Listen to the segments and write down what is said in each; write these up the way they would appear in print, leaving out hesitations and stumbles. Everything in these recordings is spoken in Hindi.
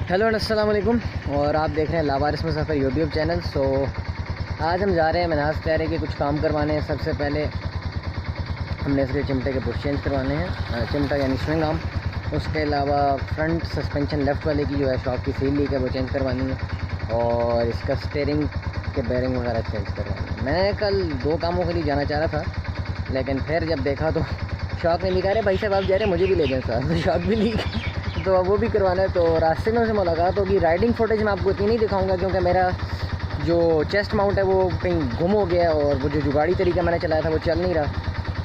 हेलो अस्सलाम वालेकुम। और आप देख रहे हैं लावारिस मुज़फ़्फ़र यूट्यूब चैनल। आज हम जा रहे हैं मनाज़ प्यारे के कुछ काम करवाने हैं। सबसे पहले हमने इसके चिमटे के बुश चेंज करवाने हैं, चिमटा यानी स्विंग आर्म। उसके अलावा फ्रंट सस्पेंशन लेफ़्ट वाले की जो है शॉक की सील लीक है वो चेंज करवानी है, और इसका स्टीयरिंग के बेयरिंग वगैरह चेंज करवानी है। मैं कल 2 कामों के लिए जाना चाह रहा था, लेकिन फिर जब देखा तो शॉक नहीं लीक आ रहे। भाई साहब आप जा रहे हैं, मुझे भी ले जाएं साथ, तो शॉक भी लीक तो वो भी करवाना है। तो रास्ते में उनसे मुलाकात होगी। राइडिंग फुटेज मैं आपको इतनी नहीं दिखाऊंगा क्योंकि मेरा जो चेस्ट माउंट है वो कहीं गुम हो गया, और वो जो जुगाड़ी तरीका मैंने चलाया था वो चल नहीं रहा।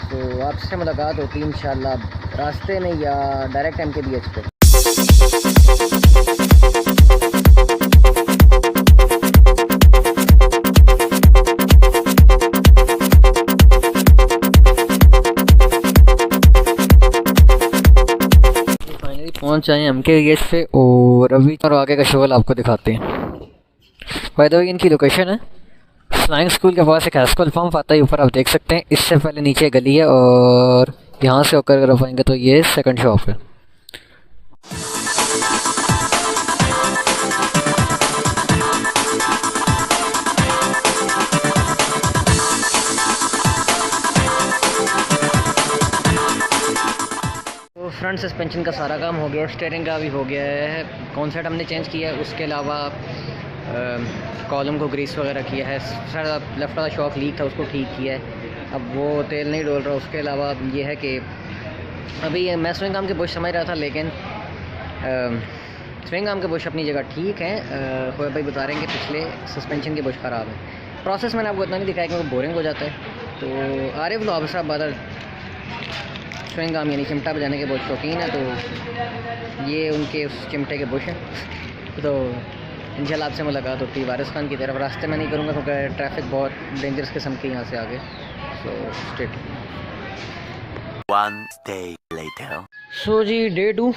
तो आपसे मुलाकात होती है इंशाल्लाह रास्ते में या डायरेक्ट MKBH पे। पहुंच आए MKBH पे, और अभी और आगे का शोल आपको दिखाते हैं। बाय द वे इनकी लोकेशन है फ्लाइंग स्कूल के पास एक हाई स्कूल पंप आता है, ऊपर आप देख सकते हैं। इससे पहले नीचे गली है, और यहाँ से होकर अगर आप आएंगे तो ये सेकंड शॉप है। तो फ्रंट सस्पेंशन का सारा काम हो गया, स्टीयरिंग का भी हो गया है, कॉन्सेप्ट हमने चेंज किया है। उसके अलावा कॉलम को ग्रीस वगैरह किया है। सारा लेफ्ट वाला शॉक लीक था उसको ठीक किया है, अब वो तेल नहीं डोल रहा। उसके अलावा ये है कि अभी मैं स्विंग आर्म के बुश समझ रहा था, लेकिन स्विंग आर्म के बुश अपनी जगह ठीक है। खोया भाई बता रहे हैं कि पिछले सस्पेंशन के बुश ख़राब है। प्रोसेस मैंने आपको इतना नहीं दिखाया क्योंकि बोरिंग हो जाता है। तो आरिफ लोग साहब बादल स्विंग आर्म यानी चिमटा बजाने के बहुत शौकीन है, तो ये उनके उस चिमटे के बुश हैं। तो इंशाल्लाह आपसे मुलाकात होती है वारिस खान की तरफ। रास्ते में नहीं करूँगा क्योंकि ट्रैफिक बहुत डेंजरस किस्म की यहाँ से आगे। सो स्ट्रेट सो जी डे 2।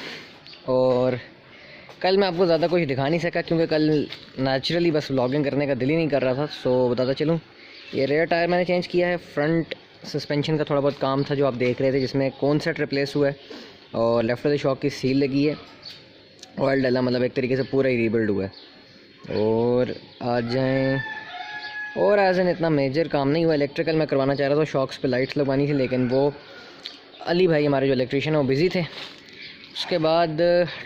और कल मैं आपको ज़्यादा कुछ दिखा नहीं सका क्योंकि कल नेचुरली बस व्लॉगिंग करने का दिल ही नहीं कर रहा था। सो बताता चलूँ, ये रेयर टायर मैंने चेंज किया है। फ्रंट सस्पेंशन का थोड़ा बहुत काम था जो आप देख रहे थे, जिसमें कौन सेट रिप्लेस हुआ है, और लेफ्ट वाले शॉक की सील लगी है, ऑयल डाला, मतलब एक तरीके से पूरा ही रीबिल्ड हुआ है। और आ जाएँ, और एज एन इतना मेजर काम नहीं हुआ। इलेक्ट्रिकल मैं करवाना चाह रहा था, शॉक्स पे लाइट्स लगवानी थी, लेकिन वो अली भाई हमारे जो इलेक्ट्रिशियन है वो बिज़ी थे। उसके बाद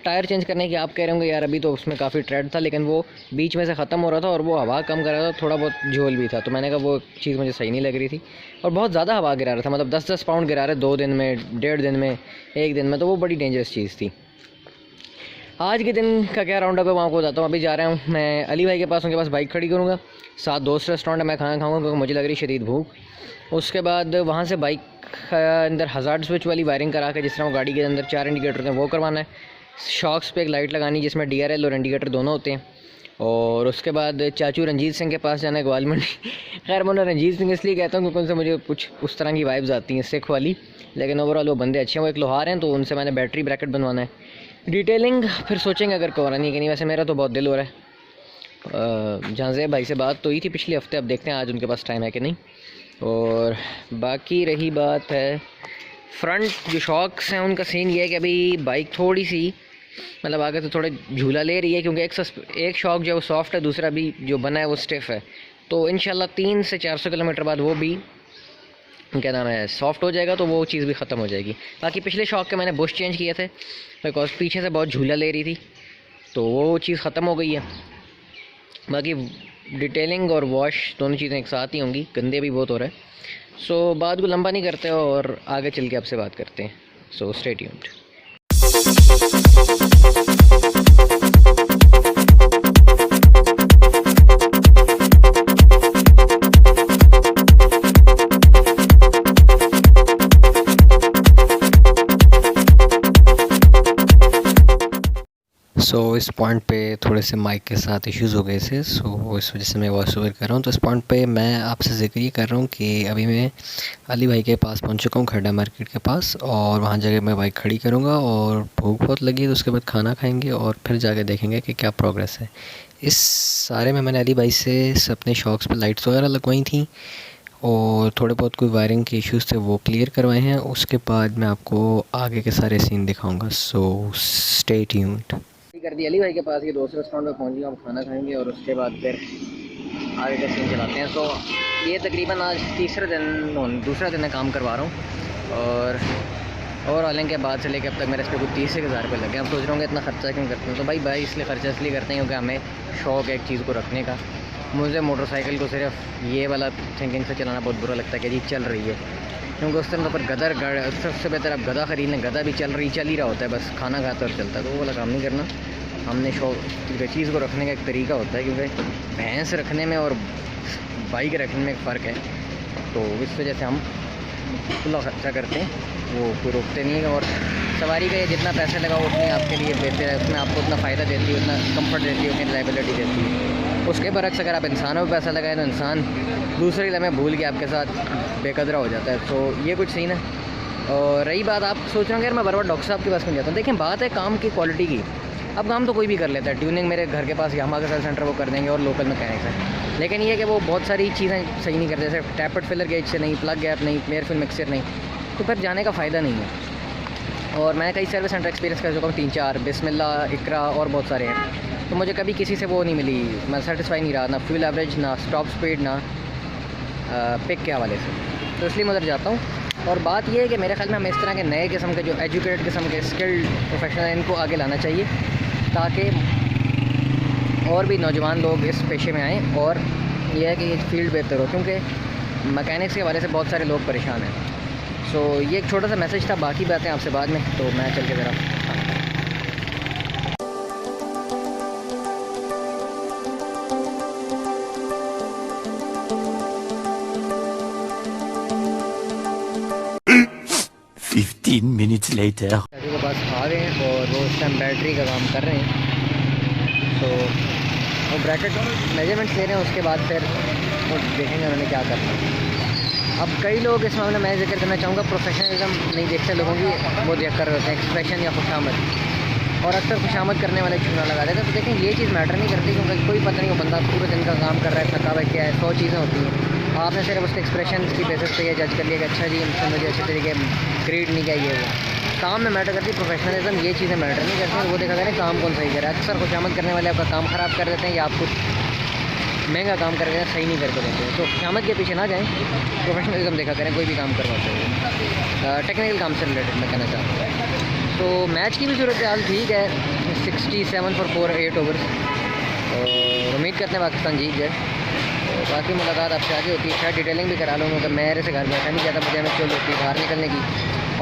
टायर चेंज करने की आप कह रहे होंगे यार अभी तो उसमें काफ़ी ट्रेड था, लेकिन वो बीच में से ख़त्म हो रहा था और वो हवा कम कर रहा था, थोड़ा बहुत झोल भी था। तो मैंने कहा वो चीज़ मुझे सही नहीं लग रही थी, और बहुत ज़्यादा हवा गिरा रहा था, मतलब 10-10 पाउंड गिरा रहे 2 दिन में, 1.5 दिन में, 1 दिन में। तो वो बड़ी डेंजरस चीज़ थी। आज के दिन का क्या राउंड अप है वो आपको बताता हूँ। अभी जा रहा हूँ मैं अली भाई के पास, उनके पास बाइक खड़ी करूँगा। साथ दोस्त रेस्टोरेंट है, मैं खाना खाऊँगा क्योंकि मुझे लग रही शदीद भूख। उसके बाद वहाँ से बाइक अंदर हज़ार्ड स्विच वाली वायरिंग करा के, जिस तरह वो गाड़ी के अंदर 4 इंडिकेटर हैं वो करवाना है। शॉक्स पे एक लाइट लगानी जिसमें DRL और इंडिकेटर दोनों होते हैं। और उसके बाद चाचू रंजीत सिंह के पास जाना है ग्वाल मंडी। खैर मैं रंजीत सिंह इसलिए कहता हूँ क्योंकि उनसे मुझे कुछ उस तरह की वाइब्स आती हैं, सिख वाली, लेकिन ओवरऑल वो बंदे अच्छे हैं। वो एक लोहार हैं, तो उनसे मैंने बैटरी ब्रैकेट बनवाना है। डिटेलिंग फिर सोचेंगे अगर करवानी है कि नहीं। वैसे मेरा तो बहुत दिल हो रहा है। जहांज़ेब भाई से बात तो हुई थी पिछले हफ्ते, अब देखते हैं आज उनके पास टाइम है कि नहीं। और बाकी रही बात है फ्रंट जो शॉक्स हैं, उनका सीन ये है कि अभी बाइक थोड़ी सी मतलब आगे तो थोड़े झूला ले रही है, क्योंकि एक शॉक जो है वो सॉफ्ट है, दूसरा भी जो बना है वो स्टिफ है। तो इंशाल्लाह 300 से 400 किलोमीटर बाद वो भी क्या नाम है सॉफ्ट हो जाएगा, तो वो चीज़ भी ख़त्म हो जाएगी। बाकी पिछले शॉक के मैंने बुश चेंज किए थे बिकॉज पीछे से बहुत झूला ले रही थी, तो वो चीज़ ख़त्म हो गई है। बाकी डिटेलिंग और वॉश दोनों चीज़ें एक साथ ही होंगी, गंदे भी बहुत हो रहे हैं। सो बात को लंबा नहीं करते और आगे चल के आपसे बात करते हैं। So stay tuned. इस पॉइंट पे थोड़े से माइक के साथ इश्यूज़ हो गए थे, इस वजह से मैं वॉइस ओवर कर रहा हूँ। तो इस पॉइंट पे मैं आपसे ज़िक्र ये कर रहा हूँ कि अभी मैं अली भाई के पास पहुँच चुका हूँ, खड्डा मार्केट के पास, और वहाँ जाके मैं बाइक खड़ी करूँगा और भूख बहुत लगी है, तो उसके बाद खाना खाएँगे और फिर जाके देखेंगे कि क्या प्रोग्रेस है। इस सारे में मैंने अली भाई से अपने शॉक्स पर लाइट्स वगैरह लगवाई थी, और थोड़े बहुत कोई वायरिंग के इश्यूज़ थे वो क्लियर करवाए हैं। उसके बाद मैं आपको आगे के सारे सीन दिखाऊंगा। So stay tuned. कर दी अली भाई के पास, ये दूसरे रेस्टोरेंट में पहुँच गया, हम खाना खाएंगे और उसके बाद फिर आगे का सीन चलाते हैं। सो ये तकरीबन आज दूसरा दिन मैं काम करवा रहा हूँ और ऑनलाइन के बाद से लेकर अब तक मेरे इस पर कुछ 30,000 रुपये लगे। अब सोच रहा हूँ इतना खर्चा क्यों करते हैं, तो भाई इसलिए खर्चा इसलिए करते हैं क्योंकि हमें शौक़ है एक चीज़ को रखने का। मुझे मोटरसाइकिल को सिर्फ ये वाला थिंकिंग से चलाना बहुत बुरा लगता है कि जी चल रही है, क्योंकि उस टाइम तो पर सबसे बेहतर आप गधा खरीद लें, गधा भी चल ही रहा होता है, बस खाना खाता और चलता है, तो वो वाला काम नहीं करना। हमने शौक चीज़ को रखने का एक तरीका होता है, क्योंकि भैंस रखने में और बाइक रखने में एक फ़र्क है, तो इस वजह से हम खुला खर्चा करते हैं, वो कोई रोकते नहीं है। और सवारी का ये जितना पैसा लगा उतनी आपके लिए बेहतर है, उसमें आपको उतना फ़ायदा देती है, उतना कंफर्ट देती है, उतनी रिलायबिलिटी देती है। उसके बरक्स अगर आप इंसानों पर पैसा लगाए तो इंसान दूसरे लम्हे भूल के आपके साथ बेकदरा हो जाता है, तो ये कुछ सीन है। और रही बात, आप सोच रहे हो यार मैं बार बार डॉक्टर साहब के पास में जाता हूँ, देखें बात है काम की क्वालिटी की। अब काम तो कोई भी कर लेता है, ट्यूनिंग मेरे घर के पास यामाहा का सर्विस सेंटर वो कर देंगे और लोकल मैकेनिक्स है, लेकिन ये कि वो बहुत सारी चीज़ें सही नहीं करते, जैसे टैपट फिलर गेज से नहीं, प्लग गैप नहीं, एयर फिल मिक्सर नहीं, तो फिर जाने का फ़ायदा नहीं है। और मैं कई सर्विस सेंटर एक्सपीरियंस कर चुका हूँ, 3-4 बिस्मिल्लाह, इकरा और बहुत सारे हैं, तो मुझे कभी किसी से वो नहीं मिली, मैं सेटिस्फाई नहीं रहा, ना फ्यूल एवरेज, ना स्टॉप स्पीड, ना पिक के हवाले से, तो इसलिए मैं उधर जाता हूँ। और बात यह है कि मेरे ख्याल में हमें इस तरह के नए किस्म के जो एजुकेटेड किस्म के स्किल्ड प्रोफेशनल हैं इनको आगे लाना चाहिए, ताकि और भी नौजवान लोग इस पेशे में आएँ और यह है कि ये फील्ड बेहतर हो, क्योंकि मैकेनिक्स के हवाले से बहुत सारे लोग परेशान हैं। सो ये एक छोटा सा मैसेज था, बाकी बातें आपसे बाद में, तो मैं चल के ज़रा minutes later के पास आ गए हैं और वो उस टाइम बैटरी का काम कर रहे हैं, तो वो ब्रैकेट मेजरमेंट ले रहे हैं, उसके बाद फिर वो देखेंगे उन्होंने क्या करना है। अब कई लोग इस मामले में जिक्र करना चाहूँगा, प्रोफेशनलिज्म नहीं देखते लोगों की, वो देख कर होते हैं एक्सप्रेशन या खुशामद, और अक्सर खुशामद करने वाले चूना लगा देते हैं। तो देखें ये चीज़ मैटर नहीं करती, क्योंकि कोई पता नहीं वो बंदा पूरे दिन का काम कर रहा है, थका हुआ क्या है, 100 चीज़ें होती हैं। आपने सिर्फ उसके एक्सप्रेशन की बेसिस पे ये जज कर लिया कि अच्छा जी इनसे मुझे अच्छे तरीके ग्रेड नहीं किया, ये वो काम में मैटर करती है। प्रोफेशनलिज्म ये चीज़ें मैटर नहीं करती हैं, वो देखा करें काम कौन सही करे। अक्सर खुशामद करने वाले आपका काम ख़राब कर देते हैं या आपको महंगा काम करके सही नहीं करके देते हैं, तो खुशामद के पीछे ना जाएं, प्रोफेशनलिज्म देखा करें कोई भी काम करवाते हैं, टेक्निकल काम से रिलेटेड मैं कहना चाहता हूँ। तो मैच की भी सूरत हाल ठीक है, 67 for 4 8 ओवर्स, और उम्मीद करते हैं पाकिस्तान जीत जाए। तो बाकी मुलाकात आपसे आगे होती है, शायद डिटेलिंग भी करा लूँगा, अगर मेरे से घर बैठा नहीं जाता, मुझे हमें चल होती है बाहर निकलने की।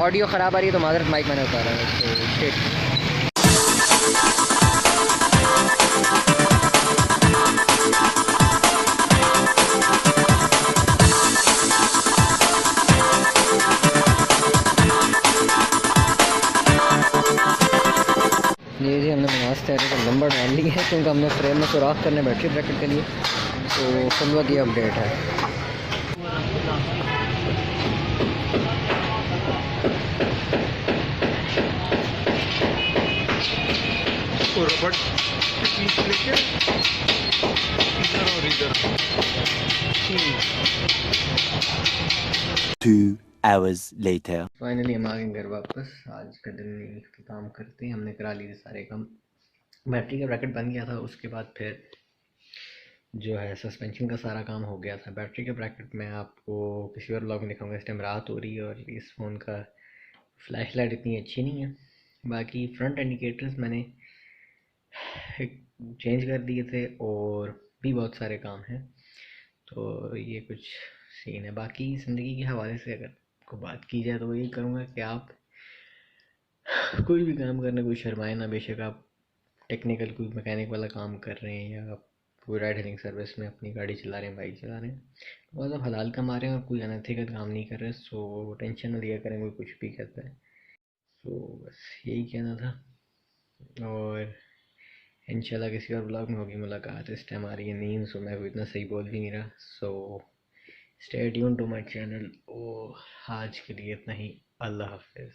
ऑडियो ख़राब आ रही है तो माजरत, माइक मैंने उतारा है, तो स्टेट जी हमने नमाज तैयारी का नंबर डाल लिया है, क्योंकि हमने फ्रेम में सुराख करने बैटरी ब्रैकेट के लिए, तो फुलवा की अपडेट है। Two hours later फाइनली हम आ गए घर वापस। आज का दिन इख्तिताम करते हैं, हमने करा लिए सारे काम, बैटरी का ब्रैकेट बन गया था, उसके बाद फिर जो है सस्पेंशन का सारा काम हो गया था। बैटरी के ब्रैकेट में आपको किसी और ब्लॉग में दिखाऊंगा, इस टाइम रात हो रही है और इस फ़ोन का फ्लैश लाइट इतनी अच्छी नहीं है। बाकी फ्रंट इंडिकेटर्स मैंने चेंज कर दिए थे और भी बहुत सारे काम हैं, तो ये कुछ सीन है। बाकी ज़िंदगी के हवाले से अगर को बात की जाए तो यही करूँगा कि आप कोई भी काम करने कोई शर्माए ना, बेशक आप टेक्निकल कोई मैकेनिक वाला काम कर रहे हैं या आप कोई राइड हेलिंग सर्विस में अपनी गाड़ी चला रहे हैं, बाइक चला रहे हैं, बहुत आप हलाल कमा रहे हैं और कोई अनएथिकल काम नहीं कर रहे, सो टेंशन ना लिया करें कोई कुछ भी कहता है। तो बस यही कहना था, और इंशाल्लाह किसी और ब्लॉग में होगी मुलाकात। इस टाइम आ रही है नींद, सो मैं कोई इतना सही बोल भी नहीं रहा, so stay tune to my channel. और आज के लिए इतना ही, अल्लाह हाफिज़।